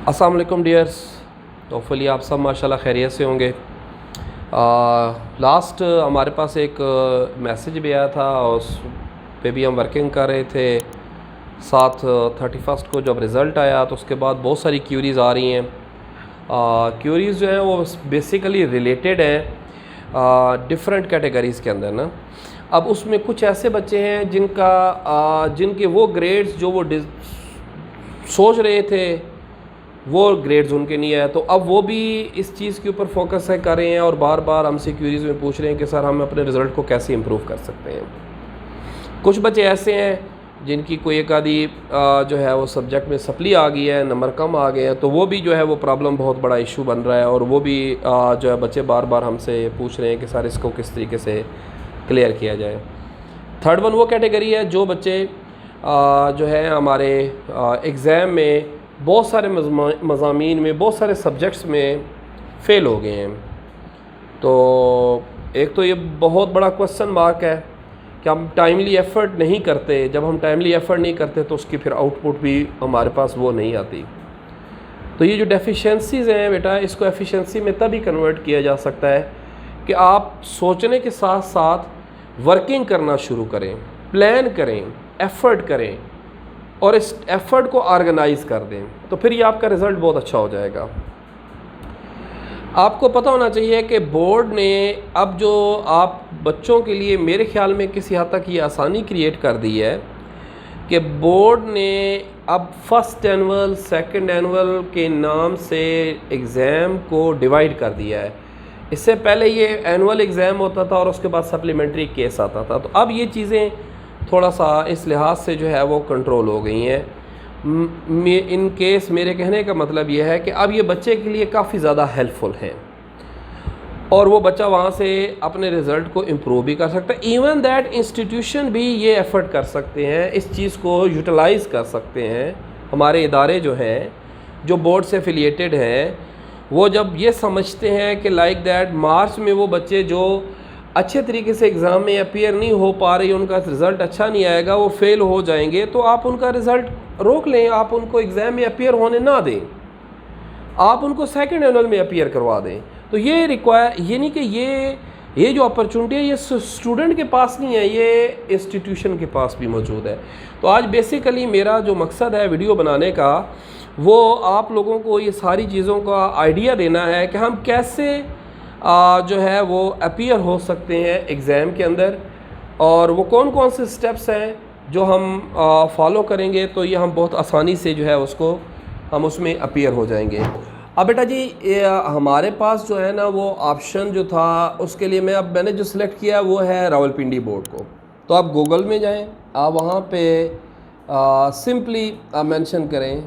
अस्सलाम वालेकुम dears, hopefully आप सब माशाल्लाह खैरियत से होंगे। लास्ट हमारे पास एक मैसेज भी आया था और उस पे भी हम वर्किंग कर रहे थे। साथ 31 को जब रिज़ल्ट आया तो उसके बाद बहुत सारी क्यूरीज़ आ रही हैं। क्यूरीज़ जो हैं वो बेसिकली रिलेटेड हैं डिफरेंट कैटेगरीज़ के अंदर ना। अब उसमें कुछ ऐसे बच्चे हैं जिनके वो ग्रेड्स जो वो सोच रहे थे वो ग्रेड्स उनके नहीं आए, तो अब वो भी इस चीज़ के ऊपर फोकस कर रहे हैं और बार बार हमसे क्यूरीज़ में पूछ रहे हैं कि सर हम अपने रिज़ल्ट को कैसे इम्प्रूव कर सकते हैं। कुछ बच्चे ऐसे हैं जिनकी कोई एक आधी जो है वो सब्जेक्ट में सप्ली आ गई है, नंबर कम आ गए हैं, तो वो भी जो है वो प्रॉब्लम बहुत बड़ा इशू बन रहा है और वो भी जो है बच्चे बार बार हमसे पूछ रहे हैं कि सर इसको किस तरीके से क्लियर किया जाए। थर्ड वन वो कैटेगरी है जो बच्चे जो है हमारे एग्ज़ाम में बहुत सारे मज़ामीन में बहुत सारे सब्जेक्ट्स में फ़ेल हो गए हैं। तो एक तो ये बहुत बड़ा क्वेश्चन मार्क है कि हम टाइमली एफ़र्ट नहीं करते। जब हम टाइमली एफ़र्ट नहीं करते तो उसकी फिर आउटपुट भी हमारे पास वो नहीं आती। तो ये जो डेफिशिएंसीज़ हैं बेटा, इसको एफिशिएंसी में तभी कन्वर्ट किया जा सकता है कि आप सोचने के साथ साथ वर्किंग करना शुरू करें, प्लान करें, एफ़र्ट करें और इस एफ़र्ट को ऑर्गेनाइज़ कर दें, तो फिर ये आपका रिज़ल्ट बहुत अच्छा हो जाएगा। आपको पता होना चाहिए कि बोर्ड ने अब जो आप बच्चों के लिए मेरे ख़्याल में किसी हद तक ये आसानी क्रिएट कर दी है कि बोर्ड ने अब फर्स्ट एनुअल सेकंड एनुअल के नाम से एग्ज़ाम को डिवाइड कर दिया है। इससे पहले ये एनुअल एग्ज़ाम होता था और उसके बाद सप्लीमेंट्री केस आता था, तो अब ये चीज़ें थोड़ा सा इस लिहाज से जो है वो कंट्रोल हो गई हैं। इन केस मेरे कहने का मतलब ये है कि अब ये बच्चे के लिए काफ़ी ज़्यादा हेल्पफुल हैं और वो बच्चा वहाँ से अपने रिज़ल्ट को इम्प्रूव भी कर सकता है। इवन दैट इंस्टीट्यूशन भी ये एफ़र्ट कर सकते हैं, इस चीज़ को यूटिलाइज़ कर सकते हैं। हमारे इदारे जो हैं जो बोर्ड से एफिलिएटेड हैं वो जब ये समझते हैं कि लाइक दैट मार्च में वो बच्चे जो अच्छे तरीके से एग्ज़ाम में अपीयर नहीं हो पा रही, उनका रिज़ल्ट अच्छा नहीं आएगा, वो फ़ेल हो जाएंगे, तो आप उनका रिज़ल्ट रोक लें, आप उनको एग्ज़ाम में अपीयर होने ना दें, आप उनको सेकंड एनुअल में अपीयर करवा दें। तो ये नहीं कि ये जो अपॉर्चुनिटी है ये स्टूडेंट के पास नहीं है, ये इंस्टीट्यूशन के पास भी मौजूद है। तो आज बेसिकली मेरा जो मकसद है वीडियो बनाने का वो आप लोगों को ये सारी चीज़ों का आइडिया देना है कि हम कैसे जो है वो अपीयर हो सकते हैं एग्ज़ाम के अंदर और वो कौन कौन से स्टेप्स हैं जो हम फॉलो करेंगे तो ये हम बहुत आसानी से जो है हम उसमें अपीयर हो जाएंगे। अब बेटा जी हमारे पास जो है ना वो ऑप्शन जो था उसके लिए मैंने जो सिलेक्ट किया वो है रावलपिंडी बोर्ड को। तो आप गूगल में जाएं, आप वहाँ पे सिंपली मेंशन करें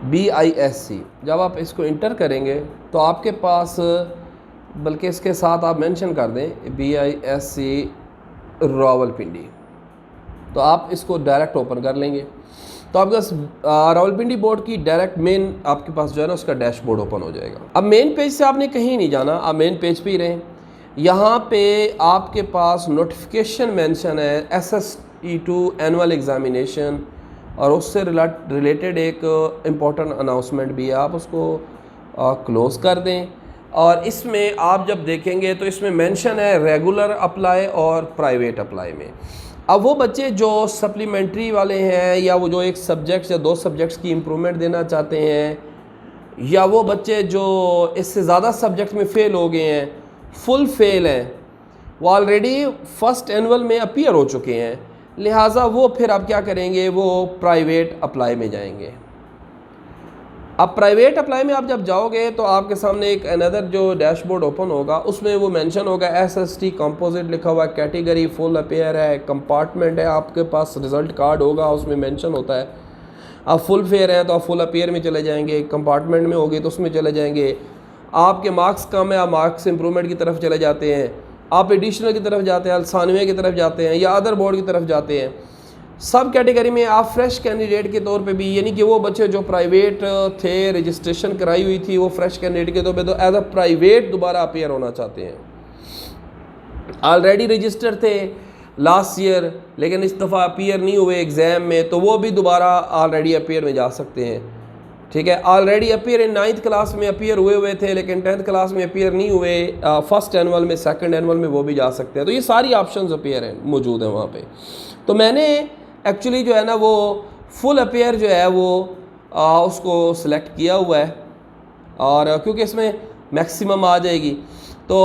BISC। जब आप इसको इंटर करेंगे तो आपके पास, बल्कि इसके साथ आप मेंशन कर दें BISC रावलपिंडी, तो आप इसको डायरेक्ट ओपन कर लेंगे। तो आपके पास रावलपिंडी बोर्ड की डायरेक्ट मेन आपके पास जो है ना उसका डैशबोर्ड ओपन हो जाएगा। अब मेन पेज से आपने कहीं नहीं जाना, आप मेन पेज पे ही रहें। यहाँ पे आपके पास नोटिफिकेशन मेंशन है SST2 एनुअल एग्ज़ामिनेशन और उससे रिलेटेड एक इम्पॉर्टेंट अनाउंसमेंट भी है, आप उसको क्लोज़ कर दें। और इसमें आप जब देखेंगे तो इसमें मेंशन है रेगुलर अप्लाई और प्राइवेट अप्लाई में। अब वो बच्चे जो सप्लीमेंट्री वाले हैं या वो जो एक सब्जेक्ट या दो सब्जेक्ट्स की इम्प्रूवमेंट देना चाहते हैं या वो बच्चे जो इससे ज़्यादा सब्जेक्ट में फ़ेल हो गए हैं, फुल फेल हैं, वो ऑलरेडी फर्स्ट एनुअल में अपीयर हो चुके हैं, लिहाजा वो फिर आप क्या करेंगे, वो प्राइवेट अप्लाई में जाएंगे। अब प्राइवेट अप्लाई में आप जब जाओगे तो आपके सामने एक अनदर जो डैशबोर्ड ओपन होगा, उसमें वो मेंशन होगा SST कंपोजिट लिखा हुआ है, कैटेगरी फुल अपीयर है, कंपार्टमेंट है, आपके पास रिज़ल्ट कार्ड होगा उसमें मेंशन होता है। आप फुल फेयर हैं तो आप फुल अपीयर में चले जाएंगे, कंपार्टमेंट में होगी तो उसमें चले जाएंगे। आपके मार्क्स कम है, आप मार्क्स इंप्रूवमेंट की तरफ चले जाते हैं, आप एडिशनल की तरफ जाते हैं, अल्सानवे की तरफ जाते हैं या अदर बोर्ड की तरफ जाते हैं। सब कैटेगरी में आप फ्रेश कैंडिडेट के तौर पे भी, यानी कि वो बच्चे जो प्राइवेट थे, रजिस्ट्रेशन कराई हुई थी, वो फ्रेश कैंडिडेट के तौर पे तो एज अ प्राइवेट दोबारा अपीयर होना चाहते हैं, ऑलरेडी रजिस्टर थे, लास्ट ईयर लेकिन इस दफ़ा अपीयर नहीं हुए एग्ज़ाम में, तो वो भी दोबारा ऑलरेडी अपीयर में जा सकते हैं। ठीक है, already appear in 9th class में अपीयर हुए थे लेकिन 10th क्लास में अपीयर नहीं हुए, फर्स्ट एनुअल में, सेकंड एनुअल में वो भी जा सकते हैं। तो ये सारी ऑप्शंस अपीयर हैं मौजूद हैं वहाँ पे। तो मैंने एक्चुअली जो है ना वो फुल अपीयर जो है वो उसको सिलेक्ट किया हुआ है, और क्योंकि इसमें मैक्सिमम आ जाएगी, तो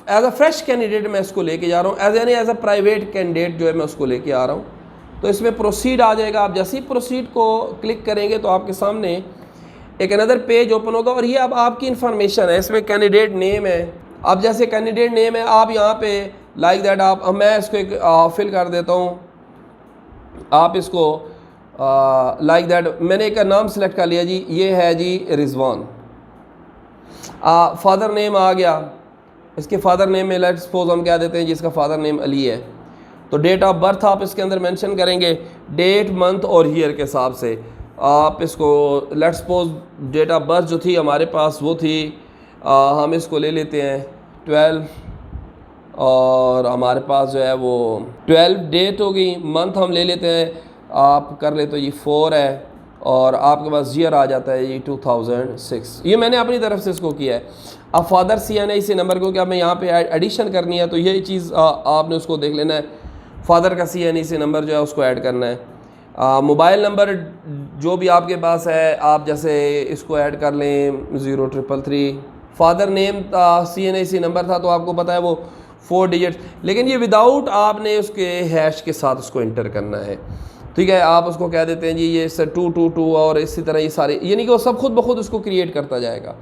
एज अ फ्रेश कैंडिडेट मैं इसको लेके जा रहा हूँ, एज अ प्राइवेट कैंडिडेट जो है मैं उसको लेके आ रहा हूँ। तो इसमें प्रोसीड आ जाएगा। आप जैसे ही प्रोसीड को क्लिक करेंगे तो आपके सामने एक अनदर पेज ओपन होगा, और ये अब आपकी इन्फॉर्मेशन है। इसमें कैंडिडेट नेम है, अब जैसे कैंडिडेट नेम है आप यहाँ पे लाइक दैट आप, मैं इसको एक फिल कर देता हूँ, आप इसको लाइक दैट मैंने एक नाम सेलेक्ट कर लिया जी, ये है जी रिजवान। फादर नेम आ गया, इसके फादर नेम में लेट्स सपोज हम क्या देते हैं जिसका फादर नेम अली है। तो डेट ऑफ बर्थ आप इसके अंदर मेंशन करेंगे, डेट मंथ और ईयर के हिसाब से आप इसको let's suppose date of birth जो थी हमारे पास वो थी हम इसको ले लेते हैं 12, और हमारे पास जो है वो 12 डेट होगी। मंथ हम ले लेते हैं, आप कर ले तो ये 4 है, और आपके पास ईयर आ जाता है ये 2006। ये मैंने अपनी तरफ से इसको किया है। अब फादर CNIC नंबर को क्या मैं यहाँ पे एडिशन करनी है, तो यही चीज़ आपने उसको देख लेना है, फादर का CNIC नंबर जो है उसको ऐड करना है। मोबाइल नंबर जो भी आपके पास है आप जैसे इसको ऐड कर लें 0333। फादर नेम CNIC नंबर था तो आपको पता है वो 4 डिजिट्स, लेकिन ये विदाउट आपने उसके हैश के साथ उसको इंटर करना है। ठीक है, आप उसको कह देते हैं जी ये 222 और इसी तरह ये सारे, यानी कि वो सब खुद ब खुद उसको क्रिएट करता जाएगा।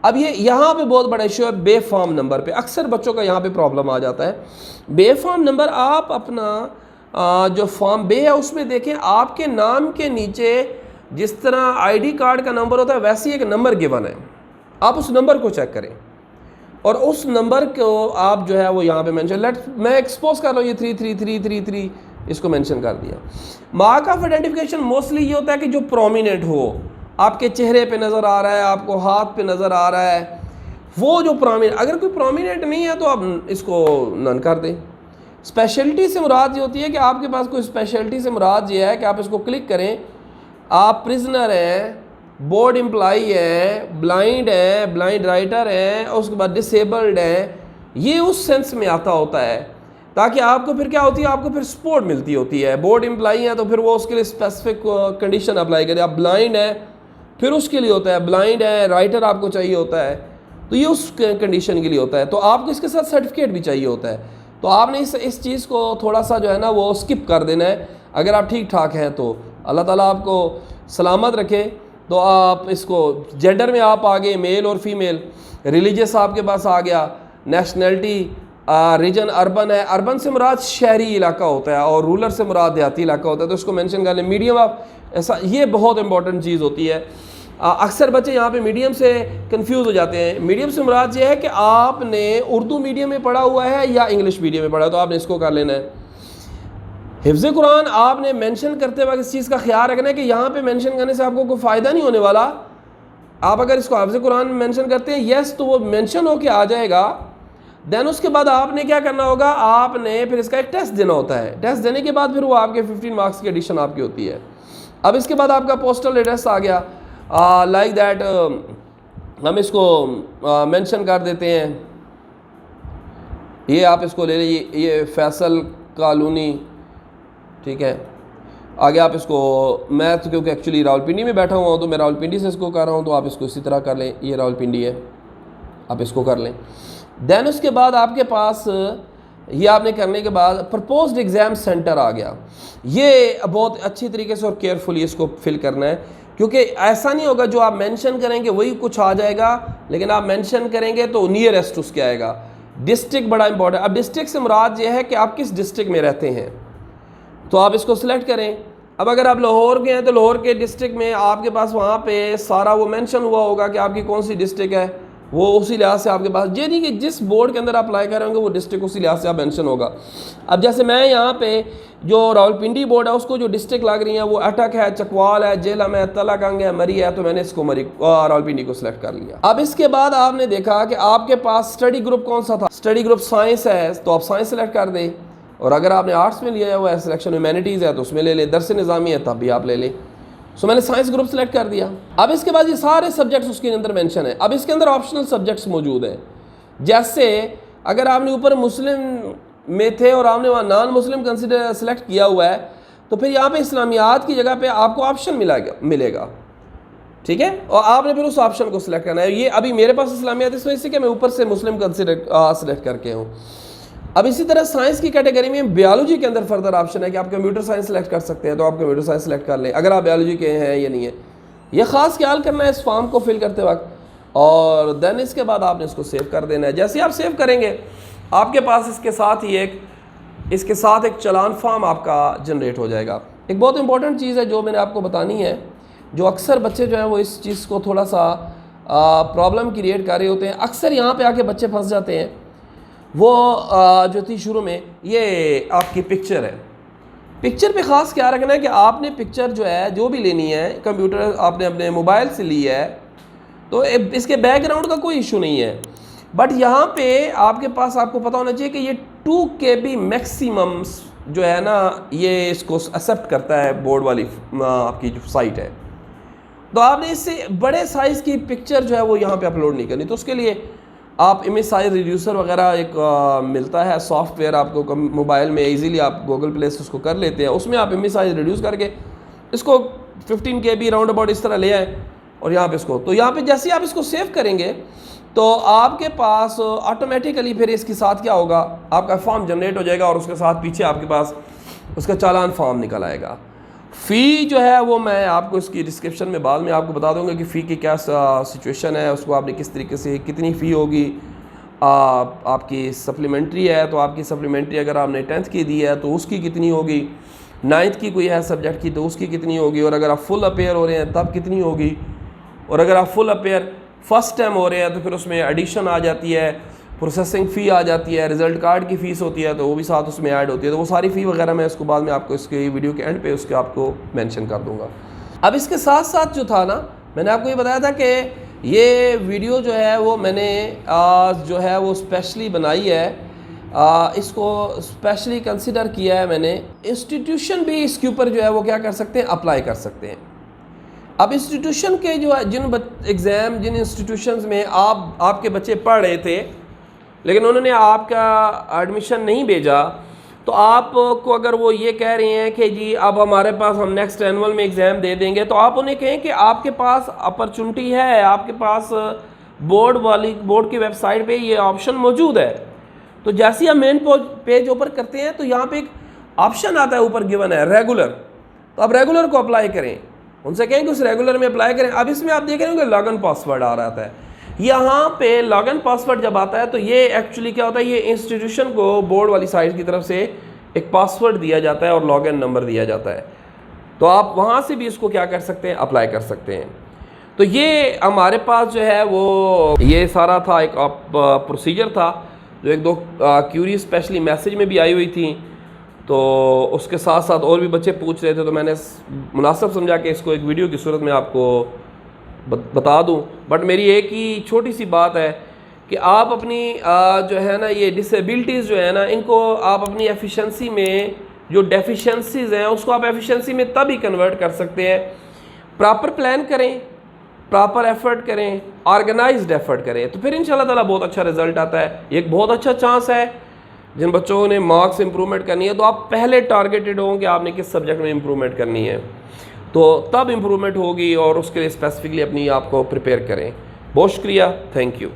अब ये यहाँ पे बहुत बड़ा इशू है बेफाम नंबर पे, अक्सर बच्चों का यहाँ पे प्रॉब्लम आ जाता है। बेफाम नंबर आप अपना जो फॉर्म बे है उसमें देखें, आपके नाम के नीचे जिस तरह ID कार्ड का नंबर होता है वैसे ही एक नंबर गिवन है, आप उस नंबर को चेक करें और उस नंबर को आप जो है वो यहाँ पे मेंशन, मैं एक्सपोज कर रहा हूँ ये 33333 इसको मेंशन कर दिया। मार्क ऑफ आइडेंटिफिकेशन मोस्टली ये होता है कि जो प्रोमिनेंट हो, आपके चेहरे पे नज़र आ रहा है, आपको हाथ पे नज़र आ रहा है, वो जो प्रोमिनेंट, अगर कोई प्रोमिनेंट नहीं है तो आप इसको नन कर दें। स्पेशलिटी से मुराद ये होती है कि आपके पास कोई स्पेशलिटी से मुराद ये है कि आप इसको क्लिक करें, आप प्रिजनर हैं, बोर्ड एम्प्लॉई है, ब्लाइंड राइटर है, और उसके बाद डिसेबल्ड है, ये उस सेंस में आता होता है, ताकि आपको फिर क्या होती है, आपको फिर सपोर्ट मिलती होती है। बोर्ड एम्प्लॉई है तो फिर वो उसके लिए स्पेसिफिक कंडीशन अप्लाई करे। आप ब्लाइंड है फिर उसके लिए होता है, ब्लाइंड है, राइटर आपको चाहिए होता है, तो ये उस कंडीशन के लिए होता है। तो आपको इसके साथ सर्टिफिकेट भी चाहिए होता है, तो आपने इस चीज़ को थोड़ा सा जो है ना वो स्किप कर देना है। अगर आप ठीक ठाक हैं तो अल्लाह ताला आपको सलामत रखे। तो आप इसको जेंडर में आप आगे मेल और फीमेल, रिलीजियस आपके पास आ गया, नेशनैलिटी रीजन अर्बन है, अर्बन से मुराद शहरी इलाका होता है और रूरल से मुराद देहाती इलाका होता है, तो इसको मेंशन कर लें। मीडियम आप ऐसा, ये बहुत इंपॉर्टेंट चीज़ होती है। अक्सर बच्चे यहाँ पे मीडियम से कंफ्यूज हो जाते हैं। मीडियम से मुराद ये है कि आपने उर्दू मीडियम में पढ़ा हुआ है या इंग्लिश मीडियम में पढ़ा है, तो आपने इसको कर लेना है। हिफ्ज़ कुरान आपने मेंशन करते वक्त इस चीज़ का ख्याल रखना है कि यहाँ पे मेंशन करने से आपको कोई फ़ायदा नहीं होने वाला। आप अगर इसको हिफ्ज़ कुरान में मेंशन करते हैं यस तो वो मेंशन होके आ जाएगा, देन उसके बाद आपने क्या करना होगा, आपने फिर इसका एक टेस्ट देना होता है। टेस्ट देने के बाद फिर वो आपके 15 मार्क्स की एडिशन आपकी होती है। अब इसके बाद आपका पोस्टल एड्रेस आ गया, लाइक दैट हम इसको मेंशन कर देते हैं, ये आप इसको ले लीजिए, ये फैसल कॉलोनी, ठीक है। आगे आप इसको, मैं तो क्योंकि एक्चुअली रावलपिंडी में बैठा हुआ हूँ तो मैं रावलपिंडी से इसको कर रहा हूँ, तो आप इसको इसी तरह कर लें, ये रावलपिंडी है, आप इसको कर लें। देन उसके बाद आपके पास ये आपने करने के बाद प्रपोज्ड एग्ज़ाम सेंटर आ गया। ये बहुत अच्छी तरीके से और केयरफुली इसको फिल करना है, क्योंकि ऐसा नहीं होगा जो आप मेंशन करेंगे वही कुछ आ जाएगा, लेकिन आप मेंशन करेंगे तो नियरेस्ट उसके आएगा। डिस्ट्रिक्ट बड़ा इंपॉर्टेंट। अब डिस्ट्रिक्ट से मुराद ये है कि आप किस डिस्ट्रिक्ट में रहते हैं, तो आप इसको सिलेक्ट करें। अब अगर आप लाहौर के हैं तो लाहौर के डिस्ट्रिक्ट में आपके पास वहाँ पे सारा वो मेंशन हुआ होगा कि आपकी कौन सी डिस्ट्रिक्ट है, वो उसी लिहाज से आपके पास, ये नहीं कि जिस बोर्ड के अंदर आप अप्लाई कर रहे होंगे वो डिस्ट्रिक्ट उसी लिहाज से आप मेंशन होगा। अब जैसे मैं यहाँ पे जो रावलपिंडी बोर्ड है उसको जो डिस्ट्रिक्ट लग रही है वो अटक है, चकवाल है, जेलम है, तलाकंग है, मरी है, तो मैंने इसको रावलपिंडी को सिलेक्ट कर लिया। अब इसके बाद आपने देखा कि आपके पास स्टडी ग्रुप कौन सा था, स्टडी ग्रुप साइंस है, तो आप साइंस सेलेक्ट कर दें। और अगर आपने आर्ट्स में लिया हुआ है सिलेक्शन, ह्यूमैनिटीज़ है तो उसमें ले लें, दर्स निज़ामी है तब भी आप ले लें। सो मैंने साइंस ग्रुप सेलेक्ट कर दिया। अब इसके बाद ये सारे सब्जेक्ट्स उसके अंदर मेंशन है। अब इसके अंदर ऑप्शनल सब्जेक्ट्स मौजूद हैं, जैसे अगर आपने ऊपर मुस्लिम में थे और आपने वहाँ नॉन मुस्लिम कंसिडर सेलेक्ट किया हुआ है तो फिर यहाँ पे इस्लामियात की जगह पे आपको ऑप्शन मिलेगा, ठीक है, और आपने फिर उस ऑप्शन को सिलेक्ट करना है। ये अभी मेरे पास इस्लामियात इस वजह से कि मैं ऊपर से मुस्लिम कंसिडर सेलेक्ट करके हूँ। अब इसी तरह साइंस की कैटेगरी में बायोलॉजी के अंदर फर्दर ऑप्शन है कि आप कंप्यूटर साइंस सेलेक्ट कर सकते हैं, तो आप कंप्यूटर साइंस सेलेक्ट कर लें अगर आप बायोलॉजी के हैं या नहीं है। यह ख़ास ख्याल करना है इस फॉर्म को फिल करते वक्त, और देन इसके बाद आपने इसको सेव कर देना है। जैसे आप सेव करेंगे आपके पास इसके साथ एक चालान फॉर्म आपका जनरेट हो जाएगा। एक बहुत इंपॉर्टेंट चीज़ है जो मैंने आपको बतानी है, जो अक्सर बच्चे जो है वो इस चीज़ को थोड़ा सा प्रॉब्लम क्रिएट कर रहे होते हैं। अक्सर यहाँ पे आके बच्चे फंस जाते हैं। वो जो थी शुरू में, ये आपकी पिक्चर है, पिक्चर पे ख़ास क्या रखना है कि आपने पिक्चर जो है जो भी लेनी है, कंप्यूटर आपने अपने मोबाइल से ली है तो इसके बैकग्राउंड का कोई इशू नहीं है, बट यहाँ पे आपके पास आपको पता होना चाहिए कि ये 2 KB मैक्सिमम जो है ना ये इसको एक्सेप्ट करता है बोर्ड वाली आपकी जो साइट है। तो आपने इससे बड़े साइज़ की पिक्चर जो है वो यहाँ पे अपलोड नहीं करनी। तो उसके लिए आप इमेज साइज रिड्यूसर वगैरह एक मिलता है सॉफ्टवेयर आपको मोबाइल में, इजीली आप गूगल प्ले से उसको कर लेते हैं। उसमें आप इमेज साइज रिड्यूस करके इसको 15 KB राउंड अबाउट इस तरह ले आए और यहाँ पे इसको, तो यहाँ पे जैसे आप इसको सेव करेंगे तो आपके पास ऑटोमेटिकली फिर इसके साथ क्या होगा, आपका फॉर्म जनरेट हो जाएगा और उसके साथ पीछे आपके पास उसका चालान फॉर्म निकल आएगा। फ़ी जो है वो मैं आपको इसकी डिस्क्रिप्शन में बाद में आपको बता दूंगा कि फ़ी की क्या सिचुएशन है, उसको आपने किस तरीके से, कितनी फ़ी होगी। आपकी सप्लीमेंट्री है तो आपकी सप्लीमेंट्री अगर आपने 10th की दी है तो उसकी कितनी होगी, 9th की कोई है सब्जेक्ट की तो उसकी कितनी होगी, और अगर आप फुल अपेयर हो रहे हैं तब कितनी होगी, और अगर आप फुल अपेयर फर्स्ट टाइम हो रहे हैं तो फिर उसमें एडिशन आ जाती है, प्रोसेसिंग फ़ी आ जाती है, रिज़ल्ट कार्ड की फ़ीस होती है तो वो भी साथ उसमें ऐड होती है। तो वो सारी फ़ी वगैरह मैं इसको बाद में आपको इसके वीडियो के एंड पे उसके आपको मेंशन कर दूंगा। अब इसके साथ साथ जो था ना, मैंने आपको ये बताया था कि ये वीडियो जो है वो मैंने जो है वो स्पेशली बनाई है, इसको स्पेशली कंसिडर किया है मैंने। इंस्टीट्यूशन भी इसके ऊपर जो है वो क्या कर सकते हैं, अप्लाई कर सकते हैं। अब इंस्टीट्यूशन के जो जिन इंस्टीट्यूशंस में आपके बच्चे पढ़ रहे थे लेकिन उन्होंने आपका एडमिशन नहीं भेजा, तो आपको अगर वो ये कह रहे हैं कि जी अब हमारे पास हम नेक्स्ट एनुअल में एग्ज़ाम दे देंगे, तो आप उन्हें कहें कि आपके पास अपॉर्चुनिटी है, आपके पास बोर्ड की वेबसाइट पे ये ऑप्शन मौजूद है। तो जैसे ही हम मेन पेज ओपन करते हैं तो यहाँ पे एक ऑप्शन आता है, ऊपर गिवन है रेगुलर, तो आप रेगुलर को अप्लाई करें, उनसे कहें कि उस रेगुलर में अप्लाई करें। अब इसमें आप देख रहे होंगे लॉगिन पासवर्ड आ रहा है। यहाँ पे लॉगिन पासवर्ड जब आता है तो ये एक्चुअली क्या होता है, ये इंस्टीट्यूशन को बोर्ड वाली साइट की तरफ से एक पासवर्ड दिया जाता है और लॉगिन नंबर दिया जाता है, तो आप वहाँ से भी इसको क्या कर सकते हैं, अप्लाई कर सकते हैं। तो ये हमारे पास जो है वो ये सारा था, एक प्रोसीजर था जो 1-2 क्यूरी स्पेशली मैसेज में भी आई हुई थी, तो उसके साथ साथ और भी बच्चे पूछ रहे थे, तो मैंने मुनासिब समझा कि इसको एक वीडियो की सूरत में आपको बता दूं। बट मेरी एक ही छोटी सी बात है कि आप अपनी जो है ना ये डिसेबिलिटीज़ जो है ना, इनको आप अपनी एफिशिएंसी में जो डेफिशिएंसीज़ हैं उसको आप एफिशिएंसी में तब ही कन्वर्ट कर सकते हैं। प्रॉपर प्लान करें, प्रॉपर एफर्ट करें, ऑर्गेनाइज्ड एफर्ट करें, तो फिर इंशाल्लाह ताला बहुत अच्छा रिजल्ट आता है। एक बहुत अच्छा चांस है जिन बच्चों ने मार्क्स इंप्रूवमेंट करनी है, तो आप पहले टारगेटेड हों कि आपने किस सब्जेक्ट में इंप्रूवमेंट करनी है, तो तब इंप्रूवमेंट होगी, और उसके लिए स्पेसिफिकली अपनी आपको प्रिपेयर करें। बहुत शुक्रिया, थैंक यू।